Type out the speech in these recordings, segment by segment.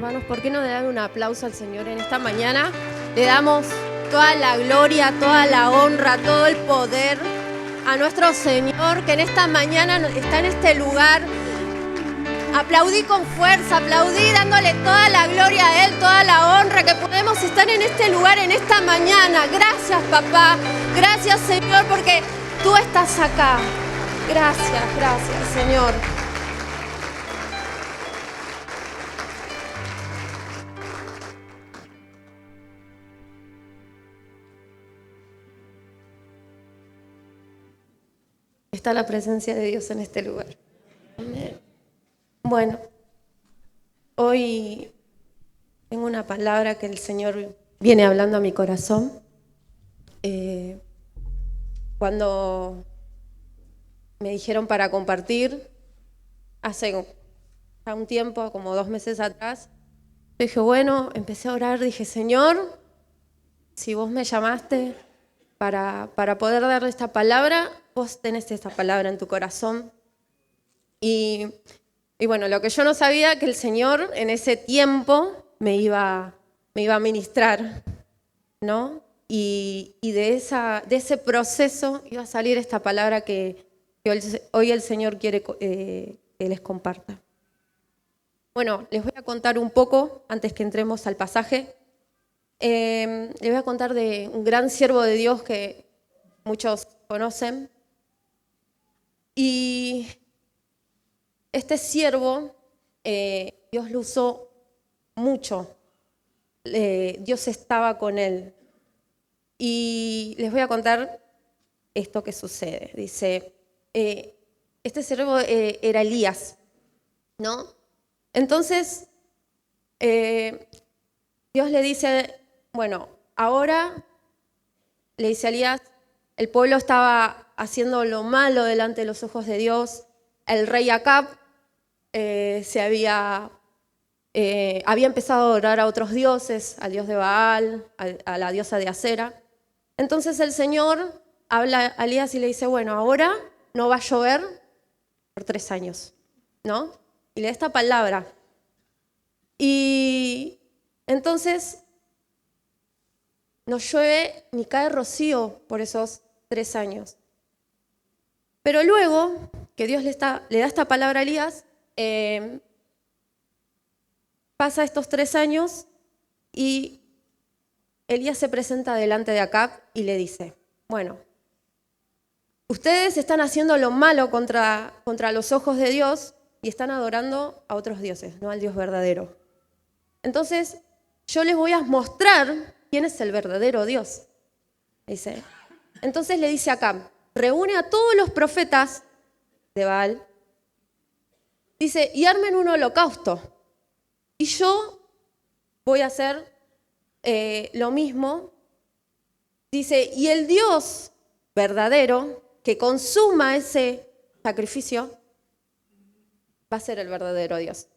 Hermanos, ¿por qué no le dan un aplauso al Señor en esta mañana? Le damos toda la gloria, toda la honra, todo el poder a nuestro Señor, que en esta mañana está en este lugar. Aplaudí con fuerza, aplaudí dándole toda la gloria a Él, toda la honra, que podemos estar en este lugar en esta mañana. Gracias, papá. Gracias, Señor, porque tú estás acá. Gracias, gracias, Señor. Está la presencia de Dios en este lugar. Amén. Bueno, hoy tengo una palabra que el Señor viene hablando a mi corazón. Cuando me dijeron para compartir, hace ya un tiempo, como 2 meses atrás, dije, bueno, empecé a orar, dije, Señor, si vos me llamaste para poder darle esta palabra, vos tenés esta palabra en tu corazón. Y bueno, lo que yo no sabía, que el Señor en ese tiempo me iba a ministrar, ¿no? Y de ese proceso iba a salir esta palabra que hoy el Señor quiere que les comparta. Bueno, les voy a contar un poco, antes que entremos al pasaje. Les voy a contar de un gran siervo de Dios que muchos conocen. Y este siervo, Dios lo usó mucho. Dios estaba con él. Y les voy a contar esto que sucede. Dice, este siervo era Elías, ¿no? Entonces, Dios le dice, bueno, ahora, le dice a Elías, el pueblo estaba haciendo lo malo delante de los ojos de Dios. El rey Acab había empezado a adorar a otros dioses, al dios de Baal, a la diosa de Acera. Entonces el Señor habla a Elías y le dice, bueno, ahora no va a llover por 3 años, ¿no? Y le da esta palabra. Y entonces no llueve ni cae rocío por esos 3 años. Pero luego que Dios le da esta palabra a Elías, pasa estos 3 años y Elías se presenta delante de Acab y le dice, bueno, ustedes están haciendo lo malo contra los ojos de Dios y están adorando a otros dioses, no al Dios verdadero. Entonces, yo les voy a mostrar quién es el verdadero Dios. Dice. Entonces le dice a Acab, reúne a todos los profetas de Baal, dice, y armen un holocausto. Y yo voy a hacer lo mismo. Dice, y el Dios verdadero que consuma ese sacrificio va a ser el verdadero Dios.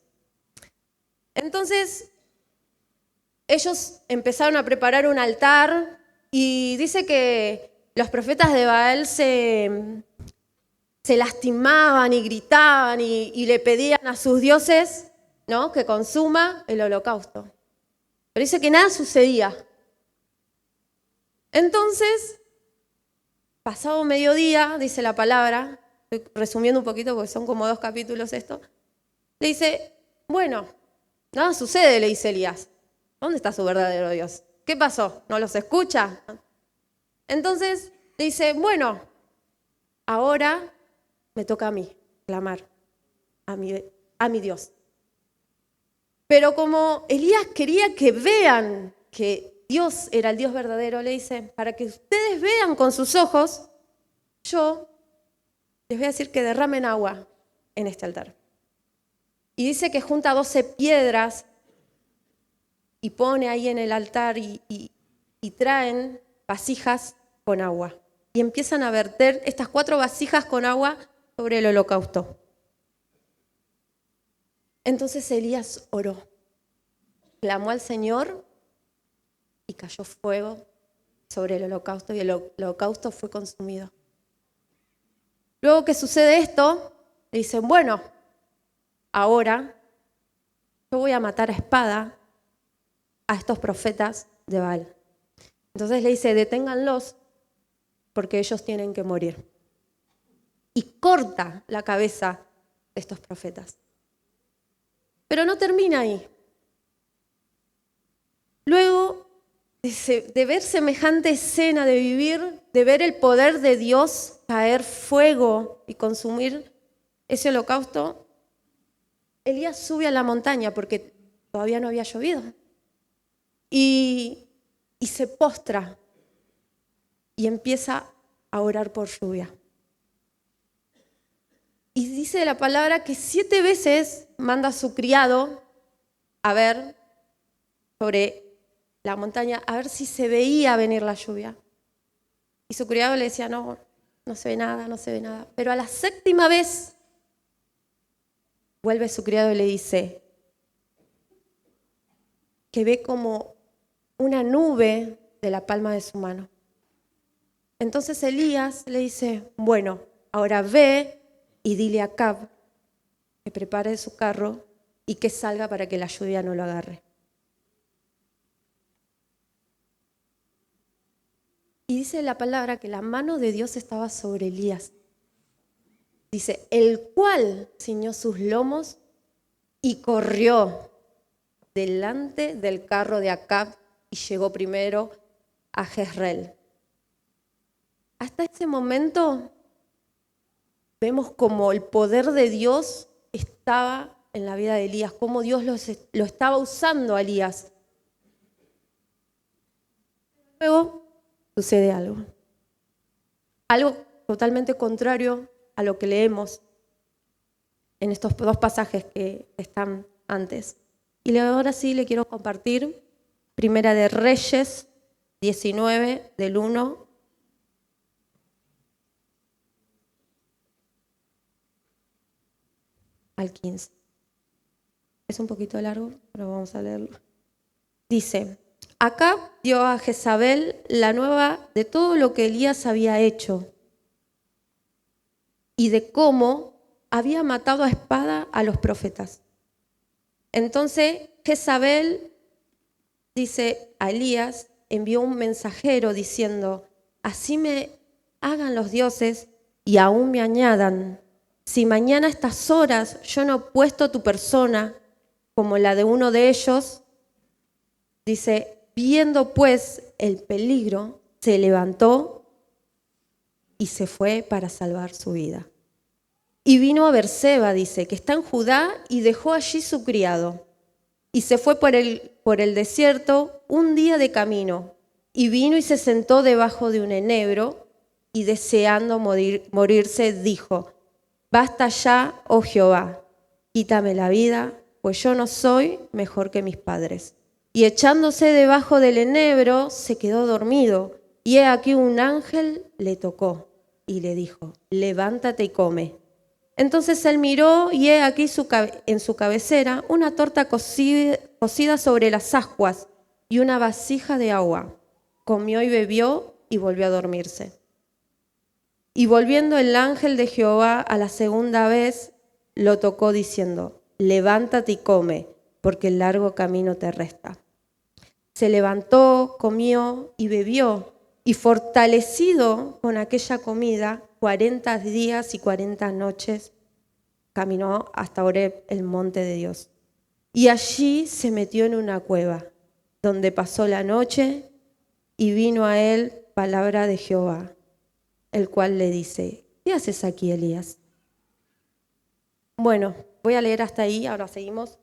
Entonces, ellos empezaron a preparar un altar y dice que los profetas de Baal se lastimaban y gritaban y le pedían a sus dioses, ¿no?, que consuma el holocausto. Pero dice que nada sucedía. Entonces, pasado mediodía, dice la palabra, estoy resumiendo un poquito porque son como 2 capítulos esto, le dice, bueno, nada sucede, le dice Elías. ¿Dónde está su verdadero Dios? ¿Qué pasó? ¿No los escucha? Entonces le dice, bueno, ahora me toca a mí clamar a mi Dios. Pero como Elías quería que vean que Dios era el Dios verdadero, le dice, para que ustedes vean con sus ojos, yo les voy a decir que derramen agua en este altar. Y dice que junta 12 piedras y pone ahí en el altar y traen vasijas con agua. Y empiezan a verter estas 4 vasijas con agua sobre el holocausto. Entonces Elías oró, clamó al Señor y cayó fuego sobre el holocausto y el holocausto fue consumido. Luego que sucede esto, le dicen, bueno, ahora yo voy a matar a espada a estos profetas de Baal. Entonces le dice, deténganlos porque ellos tienen que morir. Y corta la cabeza de estos profetas. Pero no termina ahí. Luego de ver semejante escena, de vivir, de ver el poder de Dios caer fuego y consumir ese holocausto, Elías sube a la montaña porque todavía no había llovido. Y se postra y empieza a orar por lluvia. Y dice la palabra que 7 veces manda a su criado a ver sobre la montaña, a ver si se veía venir la lluvia. Y su criado le decía, no se ve nada, no se ve nada. Pero a la 7ª vez vuelve su criado y le dice que ve como una nube de la palma de su mano. Entonces Elías le dice, bueno, ahora ve y dile a Acab que prepare su carro y que salga para que la lluvia no lo agarre. Y dice la palabra que la mano de Dios estaba sobre Elías. Dice, el cual ciñó sus lomos y corrió delante del carro de Acab y llegó primero a Jezreel. Hasta ese momento vemos como el poder de Dios estaba en la vida de Elías, cómo Dios lo estaba usando a Elías. Luego sucede algo totalmente contrario a lo que leemos en estos 2 pasajes que están antes. Y ahora sí le quiero compartir Primera de Reyes 19, del 1 al 15. Es un poquito largo, pero vamos a leerlo. Dice, Acab dio a Jezabel la nueva de todo lo que Elías había hecho y de cómo había matado a espada a los profetas. Entonces Jezabel, dice a Elías, envió un mensajero diciendo, así me hagan los dioses y aún me añadan, si mañana a estas horas yo no he puesto tu persona como la de uno de ellos, dice, viendo pues el peligro, se levantó y se fue para salvar su vida. Y vino a Berseba, dice, que está en Judá, y dejó allí su criado. Y se fue por el desierto un día de camino, y vino y se sentó debajo de un enebro, y deseando morirse, dijo, basta ya, oh Jehová, quítame la vida, pues yo no soy mejor que mis padres. Y echándose debajo del enebro, se quedó dormido, y he aquí un ángel le tocó, y le dijo, levántate y come. Entonces él miró, y he aquí en su cabecera una torta cocida sobre las ascuas y una vasija de agua. Comió y bebió, y volvió a dormirse. Y volviendo el ángel de Jehová a la 2ª vez, lo tocó diciendo, levántate y come, porque el largo camino te resta. Se levantó, comió y bebió, y fortalecido con aquella comida, 40 días y 40 noches, caminó hasta Horeb, el monte de Dios. Y allí se metió en una cueva, donde pasó la noche, y vino a él palabra de Jehová, el cual le dice, ¿qué haces aquí, Elías? Bueno, voy a leer hasta ahí, ahora seguimos.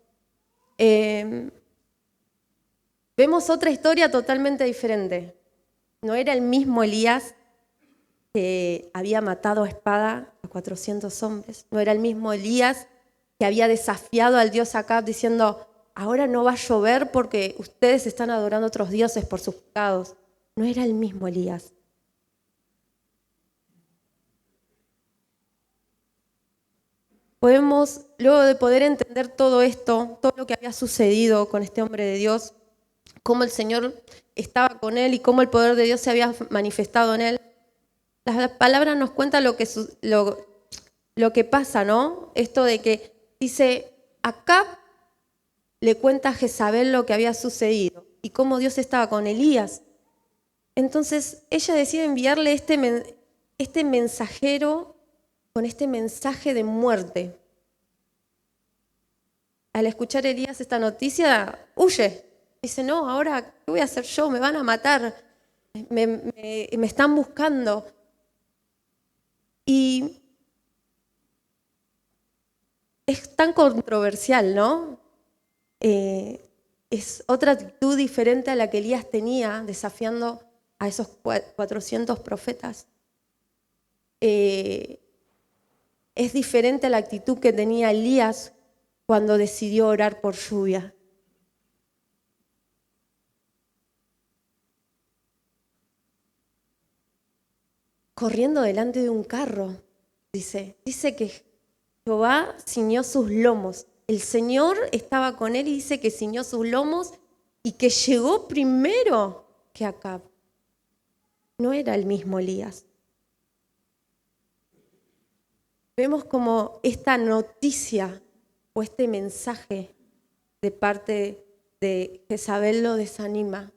Vemos otra historia totalmente diferente. No era el mismo Elías que había matado a espada a 400 hombres. No era el mismo Elías que había desafiado al dios Acab diciendo, ahora no va a llover porque ustedes están adorando a otros dioses por sus pecados. No era el mismo Elías. Podemos, luego de poder entender todo esto, todo lo que había sucedido con este hombre de Dios, cómo el Señor estaba con él y cómo el poder de Dios se había manifestado en él, las palabras nos cuentan lo que pasa, ¿no? Esto de que dice, Acab le cuenta a Jezabel lo que había sucedido y cómo Dios estaba con Elías. Entonces ella decide enviarle este mensajero con este mensaje de muerte. Al escuchar Elías esta noticia, huye. Dice, no, ahora, ¿qué voy a hacer yo? Me van a matar, me están buscando. Y es tan controversial, ¿no? Es otra actitud diferente a la que Elías tenía, desafiando a esos 400 profetas. Es diferente a la actitud que tenía Elías cuando decidió orar por lluvia. Corriendo delante de un carro, dice que Jehová ciñó sus lomos. El Señor estaba con él y dice que ciñó sus lomos y que llegó primero que Acab. No era el mismo Elías. Vemos como esta noticia o este mensaje de parte de Jezabel lo desanima.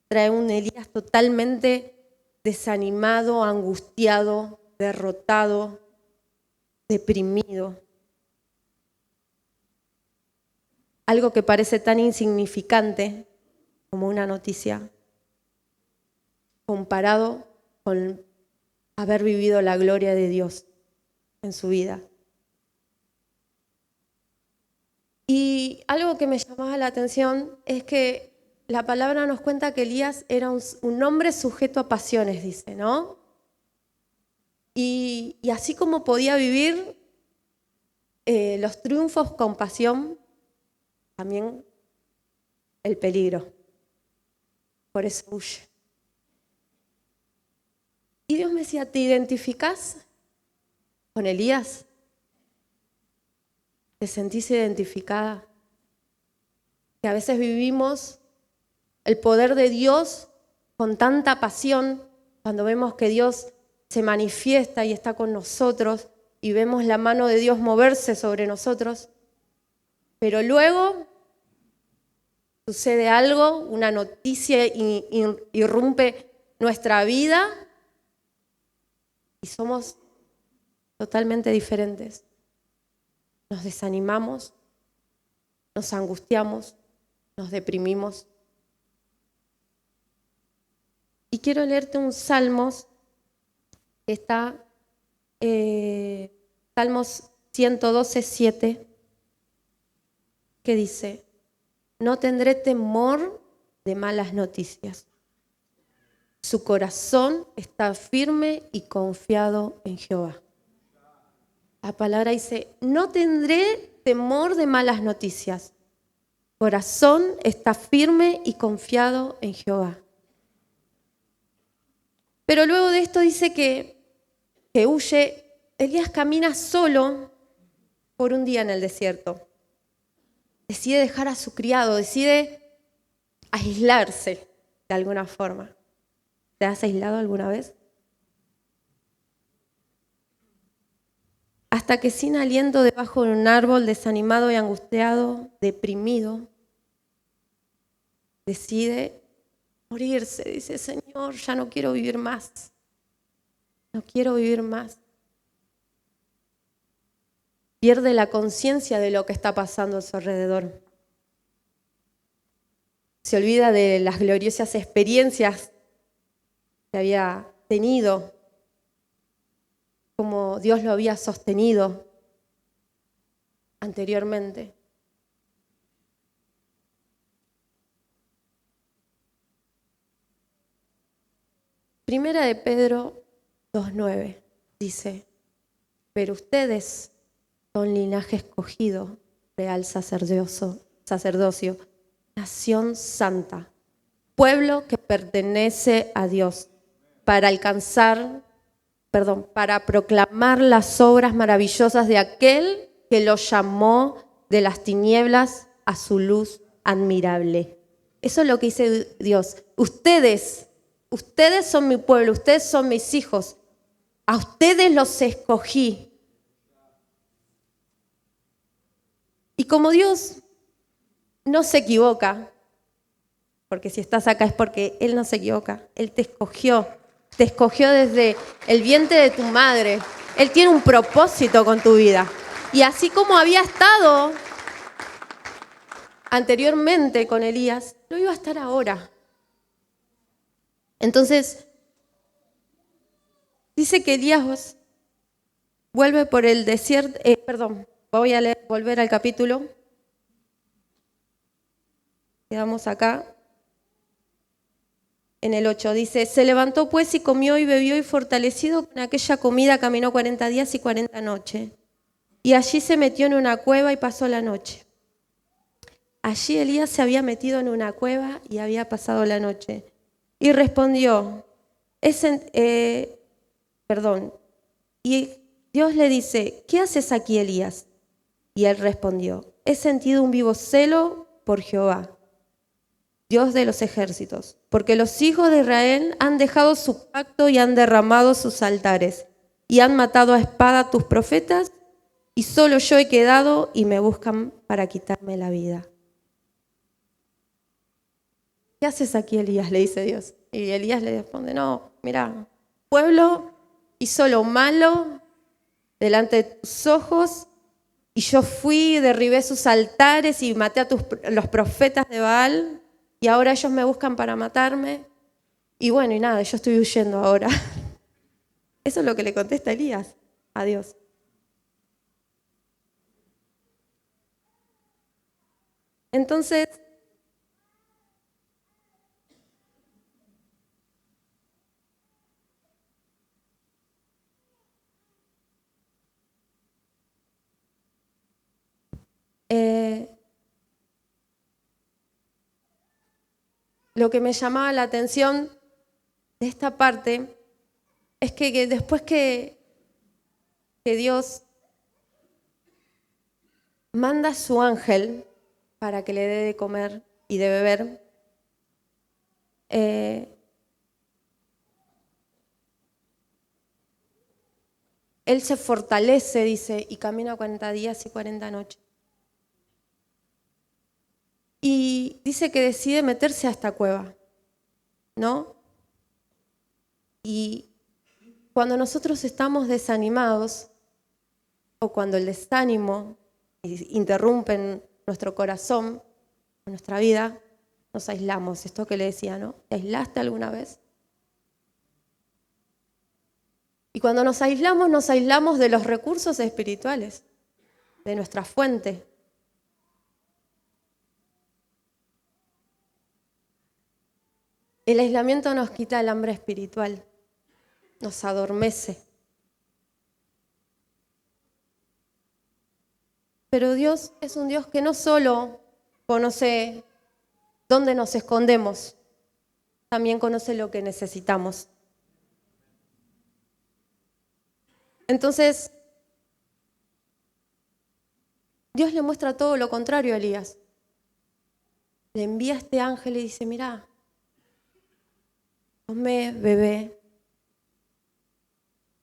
Trae un Elías totalmente desanimado, angustiado, derrotado, deprimido. Algo que parece tan insignificante como una noticia, comparado con haber vivido la gloria de Dios en su vida. Y algo que me llamaba la atención es que la palabra nos cuenta que Elías era un hombre sujeto a pasiones, dice, ¿no? Y así como podía vivir los triunfos con pasión, también el peligro. Por eso huye. Y Dios me decía, ¿te identificás con Elías? ¿Te sentís identificada? Que a veces vivimos el poder de Dios con tanta pasión, cuando vemos que Dios se manifiesta y está con nosotros y vemos la mano de Dios moverse sobre nosotros, pero luego sucede algo, una noticia irrumpe nuestra vida y somos totalmente diferentes. Nos desanimamos, nos angustiamos, nos deprimimos. Y quiero leerte un Salmos que está, Salmos 112:7, que dice, no tendré temor de malas noticias. Su corazón está firme y confiado en Jehová. La palabra dice, no tendré temor de malas noticias. Corazón está firme y confiado en Jehová. Pero luego de esto dice que huye. Elías camina solo por un día en el desierto. Decide dejar a su criado, decide aislarse de alguna forma. ¿Te has aislado alguna vez? Hasta que sin aliento debajo de un árbol, desanimado y angustiado, deprimido, decide morirse. Dice, Señor, ya no quiero vivir más. No quiero vivir más. Pierde la conciencia de lo que está pasando a su alrededor. Se olvida de las gloriosas experiencias que había tenido, como Dios lo había sostenido anteriormente. Primera de Pedro 2:9 dice, pero ustedes son linaje escogido, real sacerdocio, nación santa, pueblo que pertenece a Dios, para proclamar las obras maravillosas de aquel que los llamó de las tinieblas a su luz admirable. Eso es lo que dice Dios. Ustedes son mi pueblo, ustedes son mis hijos. A ustedes los escogí. Y como Dios no se equivoca, porque si estás acá es porque Él no se equivoca. Él te escogió desde el vientre de tu madre. Él tiene un propósito con tu vida. Y así como había estado anteriormente con Elías, lo iba a estar ahora. Entonces, dice que Elías vuelve por el desierto, voy a volver al capítulo. Quedamos acá. En el 8 dice, se levantó pues y comió y bebió y fortalecido con aquella comida caminó 40 días y 40 noches. Y allí se metió en una cueva y pasó la noche. Allí Elías se había metido en una cueva y había pasado la noche. Y respondió, y Dios le dice, ¿qué haces aquí, Elías? Y él respondió, he sentido un vivo celo por Jehová, Dios de los ejércitos, porque los hijos de Israel han dejado su pacto y han derramado sus altares, y han matado a espada a tus profetas, y solo yo he quedado y me buscan para quitarme la vida. ¿Qué haces aquí, Elías? Le dice Dios. Y Elías le responde, no, mira, pueblo hizo lo malo delante de tus ojos, y yo fui, derribé sus altares y maté a los profetas de Baal, y ahora ellos me buscan para matarme. Y bueno, y nada, yo estoy huyendo ahora. Eso es lo que le contesta Elías a Dios. Entonces, lo que me llamaba la atención de esta parte es que después que Dios manda a su ángel para que le dé de comer y de beber, él se fortalece, dice, y camina 40 días y 40 noches. Y dice que decide meterse a esta cueva, ¿no? Y cuando nosotros estamos desanimados, o cuando el desánimo interrumpe nuestro corazón, nuestra vida, nos aislamos. Esto que le decía, ¿no? ¿Te aislaste alguna vez? Y cuando nos aislamos de los recursos espirituales, de nuestra fuente. El aislamiento nos quita el hambre espiritual, nos adormece. Pero Dios es un Dios que no solo conoce dónde nos escondemos, también conoce lo que necesitamos. Entonces, Dios le muestra todo lo contrario a Elías. Le envía a este ángel y dice, mirá, come, bebé,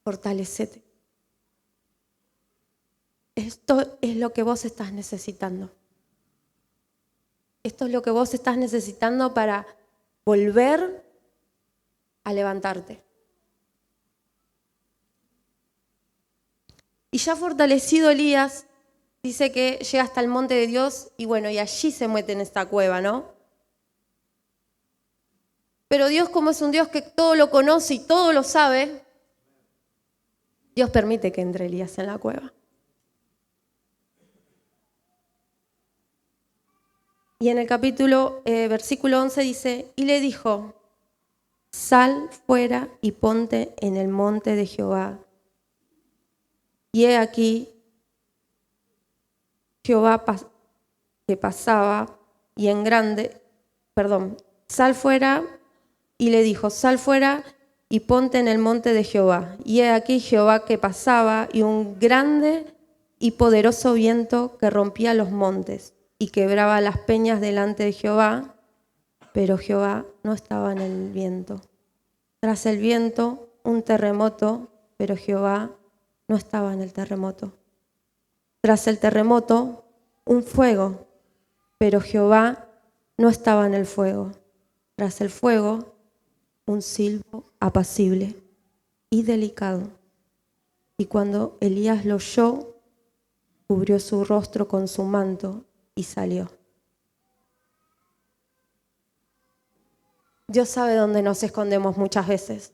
fortalecete. Esto es lo que vos estás necesitando. Esto es lo que vos estás necesitando para volver a levantarte. Y ya fortalecido Elías, dice que llega hasta el monte de Dios y bueno, y allí se mete en esta cueva, ¿no? Pero Dios, como es un Dios que todo lo conoce y todo lo sabe, Dios permite que entre Elías en la cueva. Y en el versículo 11 dice, y le dijo, sal fuera y ponte en el monte de Jehová. Y he aquí, Jehová que pasaba y sal fuera, y le dijo, sal fuera y ponte en el monte de Jehová. Y he aquí Jehová que pasaba y un grande y poderoso viento que rompía los montes y quebraba las peñas delante de Jehová, pero Jehová no estaba en el viento. Tras el viento, un terremoto, pero Jehová no estaba en el terremoto. Tras el terremoto, un fuego, Pero Jehová no estaba en el fuego. Tras el fuego, un silbo apacible y delicado. Y cuando Elías lo oyó, cubrió su rostro con su manto y salió. Dios sabe dónde nos escondemos muchas veces.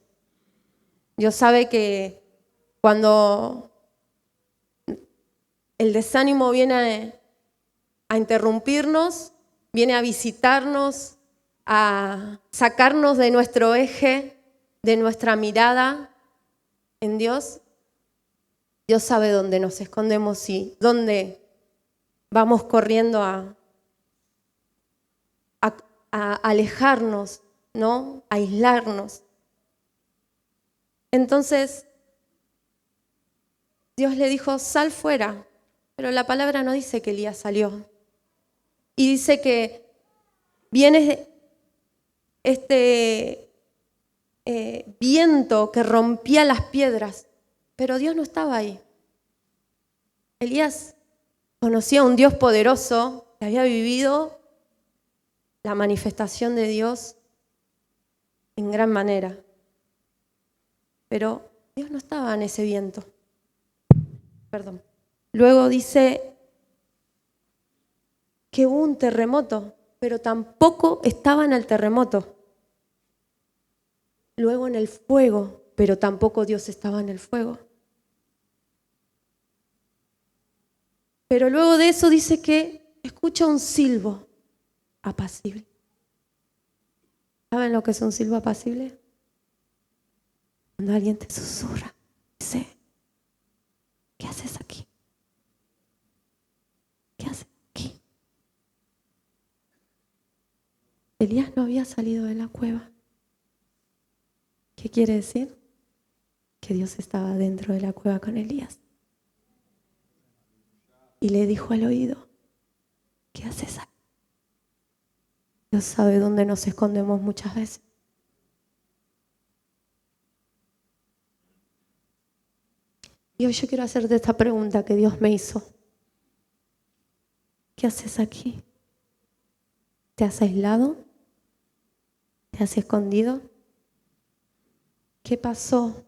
Dios sabe que cuando el desánimo viene a interrumpirnos, viene a visitarnos, a sacarnos de nuestro eje, de nuestra mirada en Dios, Dios sabe dónde nos escondemos y dónde vamos corriendo a alejarnos, ¿no? A aislarnos. Entonces, Dios le dijo, sal fuera, pero la palabra no dice que Elías salió. Y dice que viene este viento que rompía las piedras, pero Dios no estaba ahí. Elías conocía a un Dios poderoso que había vivido la manifestación de Dios en gran manera. Pero Dios no estaba en ese viento. Perdón. Luego dice que hubo un terremoto, pero tampoco estaba en el terremoto. Luego en el fuego, pero tampoco Dios estaba en el fuego. Pero luego de eso dice que escucha un silbo apacible. ¿Saben lo que es un silbo apacible? Cuando alguien te susurra, dice, ¿qué haces aquí? ¿Qué haces aquí? Elías no había salido de la cueva. ¿Qué quiere decir? Que Dios estaba dentro de la cueva con Elías. Y le dijo al oído, ¿qué haces aquí? Dios sabe dónde nos escondemos muchas veces. Y hoy yo quiero hacerte esta pregunta que Dios me hizo. ¿Qué haces aquí? ¿Te has aislado? ¿Te has escondido? ¿Qué pasó?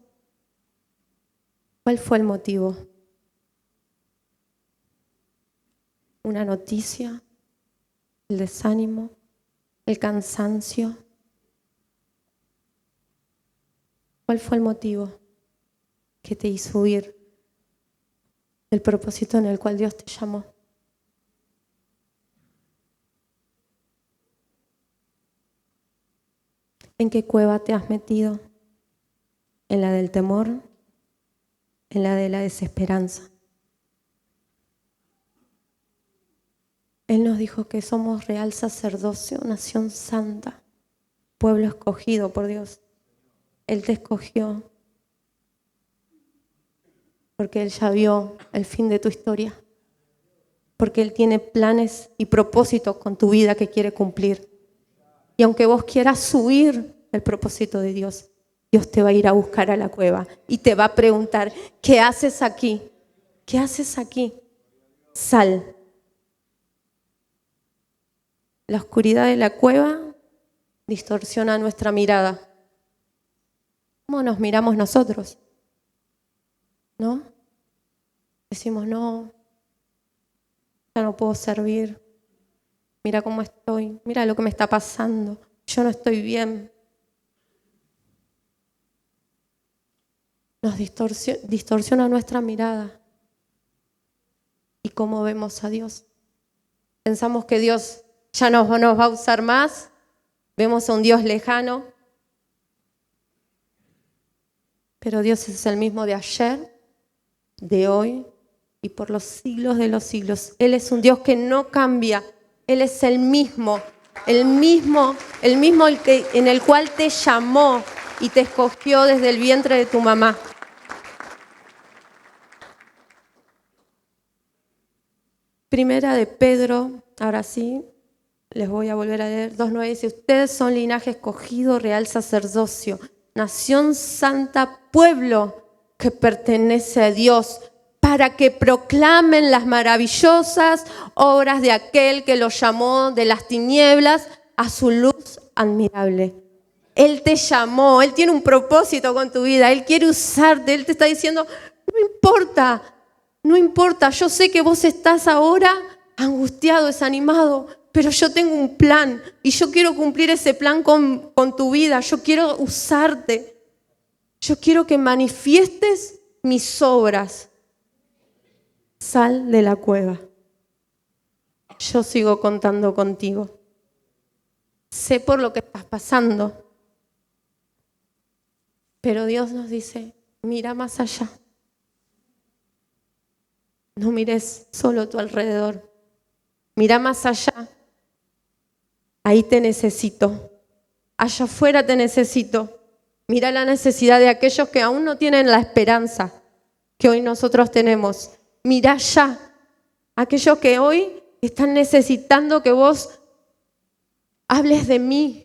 ¿Cuál fue el motivo? ¿Una noticia? ¿El desánimo? ¿El cansancio? ¿Cuál fue el motivo que te hizo huir del propósito en el cual Dios te llamó? ¿En qué cueva te has metido? ¿En la del temor? ¿En la de la desesperanza? Él nos dijo que somos real sacerdocio, nación santa, pueblo escogido por Dios. Él te escogió porque Él ya vio el fin de tu historia, porque Él tiene planes y propósitos con tu vida que quiere cumplir. Y aunque vos quieras huir del propósito de Dios, Dios te va a ir a buscar a la cueva y te va a preguntar, ¿qué haces aquí? ¿Qué haces aquí? Sal. La oscuridad de la cueva distorsiona nuestra mirada. ¿Cómo nos miramos nosotros? ¿No? Decimos, no, ya no puedo servir. Mira cómo estoy, mira lo que me está pasando. Yo no estoy bien. Nos distorsiona nuestra mirada y cómo vemos a Dios. Pensamos que Dios ya no nos va a usar más. Vemos a un Dios lejano. Pero Dios es el mismo de ayer, de hoy y por los siglos de los siglos. Él es un Dios que no cambia. Él es el mismo en el cual te llamó y te escogió desde el vientre de tu mamá. Primera de Pedro, ahora sí, les voy a volver a leer, 2:9 dice, ustedes son linaje escogido, real sacerdocio, nación santa, pueblo que pertenece a Dios, para que proclamen las maravillosas obras de aquel que los llamó de las tinieblas a su luz admirable. Él te llamó, Él tiene un propósito con tu vida, Él quiere usarte, Él te está diciendo, no importa, yo sé que vos estás ahora angustiado, desanimado, pero yo tengo un plan y yo quiero cumplir ese plan con tu vida, yo quiero usarte, yo quiero que manifiestes mis obras. Sal de la cueva, yo sigo contando contigo, sé por lo que estás pasando. Pero Dios nos dice, mira más allá. No mires solo a tu alrededor. Mira más allá. Ahí te necesito. Allá afuera te necesito. Mira la necesidad de aquellos que aún no tienen la esperanza que hoy nosotros tenemos. Mira allá. Aquellos que hoy están necesitando que vos hables de mí.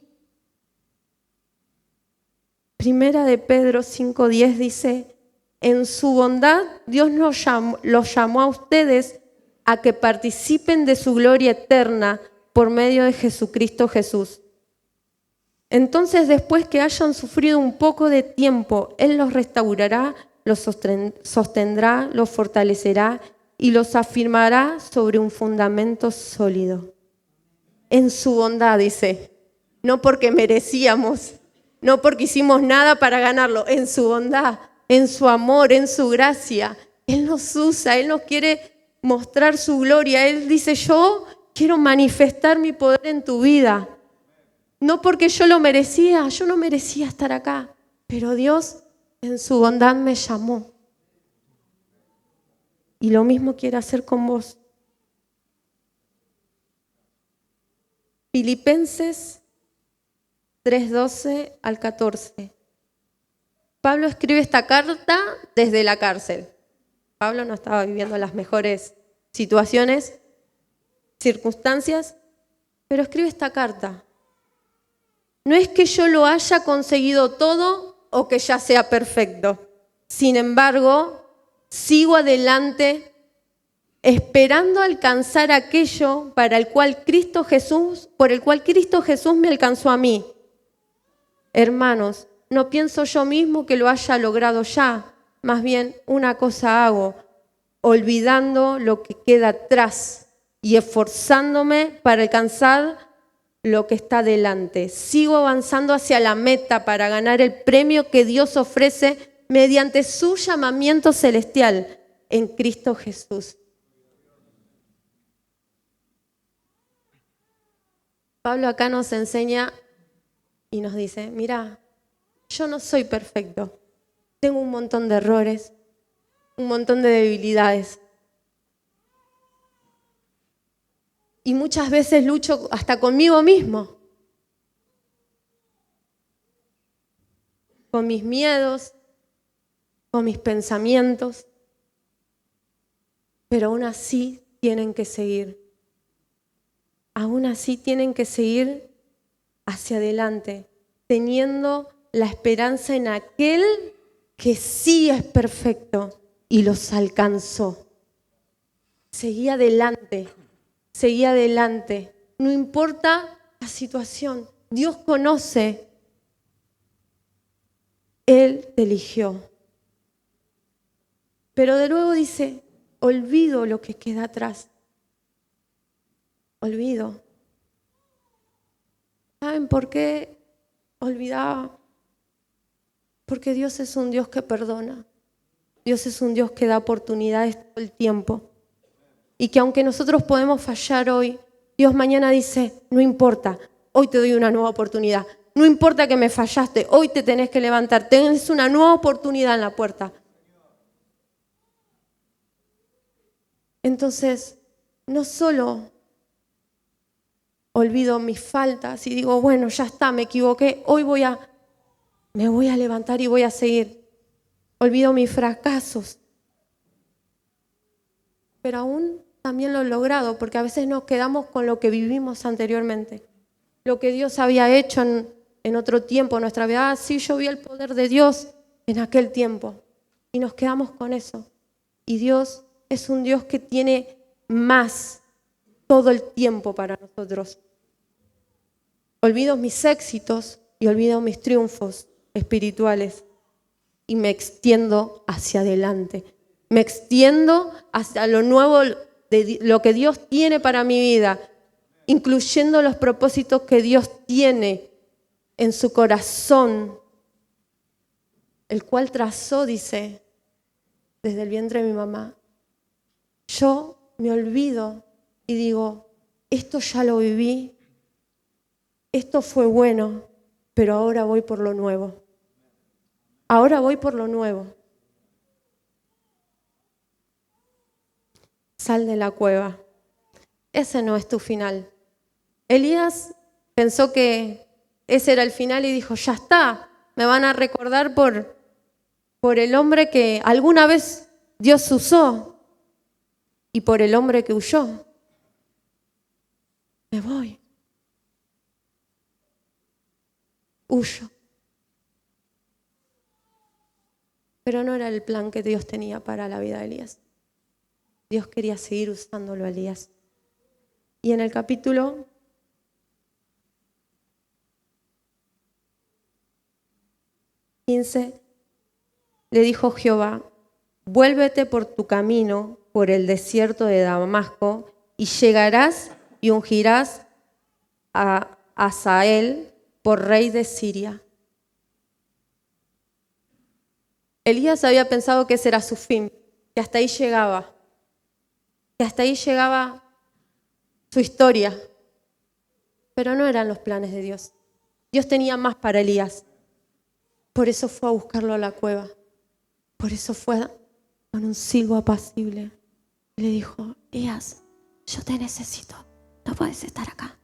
Primera de Pedro 5:10 dice, en su bondad Dios los llamó a ustedes a que participen de su gloria eterna por medio de Jesucristo Jesús. Entonces, después que hayan sufrido un poco de tiempo, Él los restaurará, los sostendrá, los fortalecerá y los afirmará sobre un fundamento sólido. En su bondad, dice, no porque merecíamos, no porque hicimos nada para ganarlo, en su bondad, en su amor, en su gracia. Él nos usa, Él nos quiere mostrar su gloria. Él dice, yo quiero manifestar mi poder en tu vida. No porque yo lo merecía, yo no merecía estar acá, pero Dios en su bondad me llamó. Y lo mismo quiere hacer con vos. Filipenses 3:12 al 14. Pablo escribe esta carta desde la cárcel. Pablo no estaba viviendo las mejores situaciones, circunstancias, pero escribe esta carta. No es que yo lo haya conseguido todo o que ya sea perfecto. Sin embargo, sigo adelante esperando alcanzar aquello por el cual Cristo Jesús me alcanzó a mí. Hermanos, no pienso yo mismo que lo haya logrado ya, más bien una cosa hago, olvidando lo que queda atrás y esforzándome para alcanzar lo que está delante. Sigo avanzando hacia la meta para ganar el premio que Dios ofrece mediante su llamamiento celestial en Cristo Jesús. Pablo acá nos enseña y nos dice, mira, yo no soy perfecto, tengo un montón de errores, un montón de debilidades. Y muchas veces lucho hasta conmigo mismo, con mis miedos, con mis pensamientos, pero aún así tienen que seguir. Aún así tienen que seguir hacia adelante, teniendo la esperanza en aquel que sí es perfecto y los alcanzó. Seguí adelante, no importa la situación, Dios conoce, Él te eligió. Pero de luego dice, olvido lo que queda atrás, olvido. ¿Saben por qué olvidaba? Porque Dios es un Dios que perdona. Dios es un Dios que da oportunidades todo el tiempo. Y que aunque nosotros podemos fallar hoy, Dios mañana dice, no importa, hoy te doy una nueva oportunidad. No importa que me fallaste, hoy te tenés que levantar. Tenés una nueva oportunidad en la puerta. Entonces, no solo olvido mis faltas y digo, bueno, ya está, me equivoqué, hoy me voy a levantar y voy a seguir. Olvido mis fracasos. Pero aún también lo he logrado, porque a veces nos quedamos con lo que vivimos anteriormente. Lo que Dios había hecho en otro tiempo en nuestra vida. Sí, yo vi el poder de Dios en aquel tiempo. Y nos quedamos con eso. Y Dios es un Dios que tiene más todo el tiempo para nosotros. Olvido mis éxitos y olvido mis triunfos espirituales y me extiendo hacia adelante. Me extiendo hacia lo nuevo de lo que Dios tiene para mi vida, incluyendo los propósitos que Dios tiene en su corazón, el cual trazó, dice, desde el vientre de mi mamá. Yo me olvido y digo, esto ya lo viví, esto fue bueno, pero ahora voy por lo nuevo. Ahora voy por lo nuevo. Sal de la cueva. Ese no es tu final. Elías pensó que ese era el final y dijo, ya está, me van a recordar por el hombre que alguna vez Dios usó y por el hombre que huyó. Me voy. Huyo. Pero no era el plan que Dios tenía para la vida de Elías. Dios quería seguir usándolo a Elías. Y en el capítulo 15 le dijo Jehová, vuélvete por tu camino por el desierto de Damasco y llegarás y ungirás a Hazael por rey de Siria. Elías había pensado que ese era su fin, que hasta ahí llegaba, su historia, pero no eran los planes de Dios. Dios tenía más para Elías. Por eso fue a buscarlo a la cueva. Por eso fue con un silbo apacible. Y le dijo, Elías, yo te necesito. No puedes estar acá.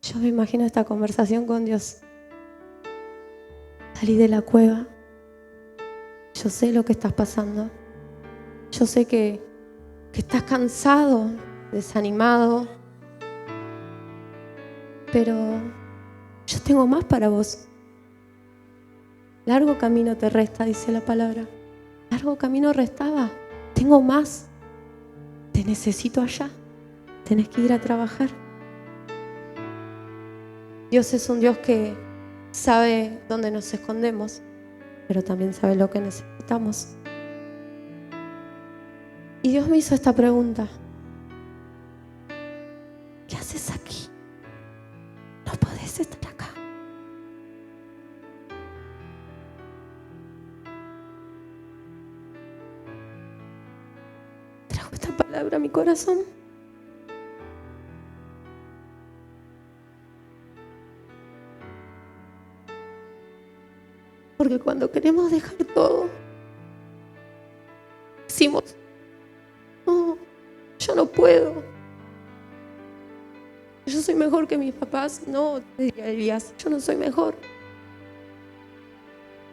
Yo me imagino esta conversación con Dios. Salí de la cueva. Yo sé lo que estás pasando. Yo sé que estás cansado, desanimado. Pero yo tengo más para vos. Largo camino te resta, dice la palabra. Largo camino restaba. Tengo más. Te necesito allá. Tenés que ir a trabajar. Dios es un Dios que sabe dónde nos escondemos, pero también sabe lo que necesitamos. Y Dios me hizo esta pregunta. ¿Qué haces aquí? No podés estar acá. Trajo esta palabra a mi corazón. Porque cuando queremos dejar todo, decimos, no, yo no puedo. Yo soy mejor que mis papás. No, diría Elías, yo no soy mejor.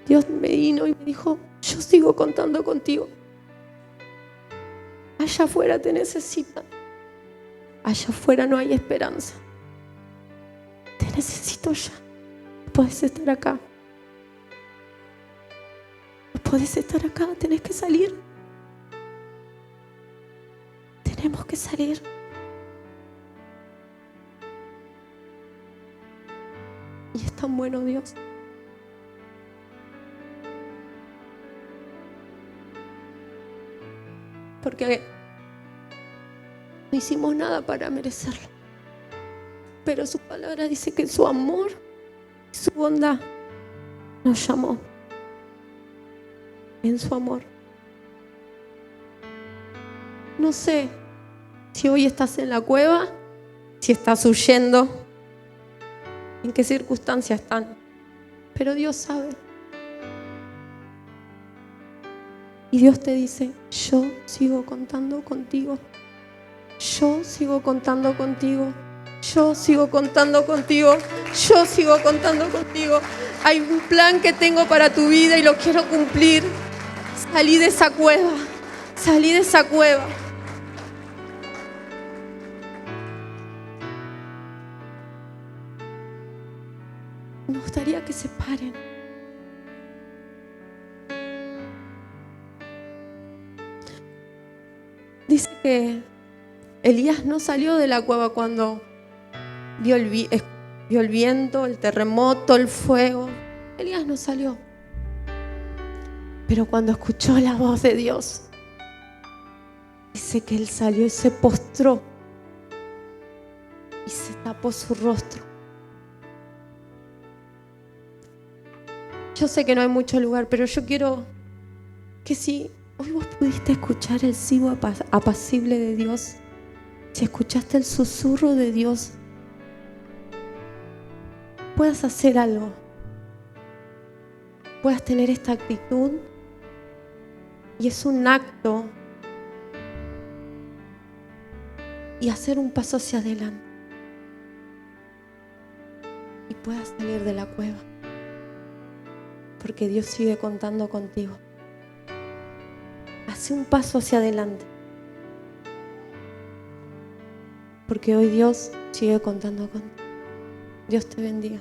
Dios me vino y me dijo, yo sigo contando contigo. Allá afuera te necesitan. Allá afuera no hay esperanza. Te necesito ya. No podés estar acá. No podés estar acá, tenés que salir. Tenemos que salir. Y es tan bueno Dios. Porque no hicimos nada para merecerlo. Pero su palabra dice que su amor y su bondad nos llamó. En su amor. No sé si hoy estás en la cueva, si estás huyendo, en qué circunstancias están. Pero Dios sabe. Y Dios te dice, yo sigo contando contigo. Yo sigo contando contigo. Yo sigo contando contigo. Yo sigo contando contigo. Hay un plan que tengo para tu vida y lo quiero cumplir. Salí de esa cueva. Salí de esa cueva. Me gustaría que se paren. Dice que Elías no salió de la cueva cuando vio el viento, el terremoto, el fuego. Elías no salió. Pero cuando escuchó la voz de Dios, dice que él salió y se postró y se tapó su rostro. Yo sé que no hay mucho lugar, pero yo quiero que si hoy vos pudiste escuchar el silbo apacible de Dios, si escuchaste el susurro de Dios, puedas hacer algo, puedas tener esta actitud, y es un acto, y hacer un paso hacia adelante y puedas salir de la cueva, porque Dios sigue contando contigo. Hace un paso hacia adelante, porque hoy Dios sigue contando contigo. Dios te bendiga.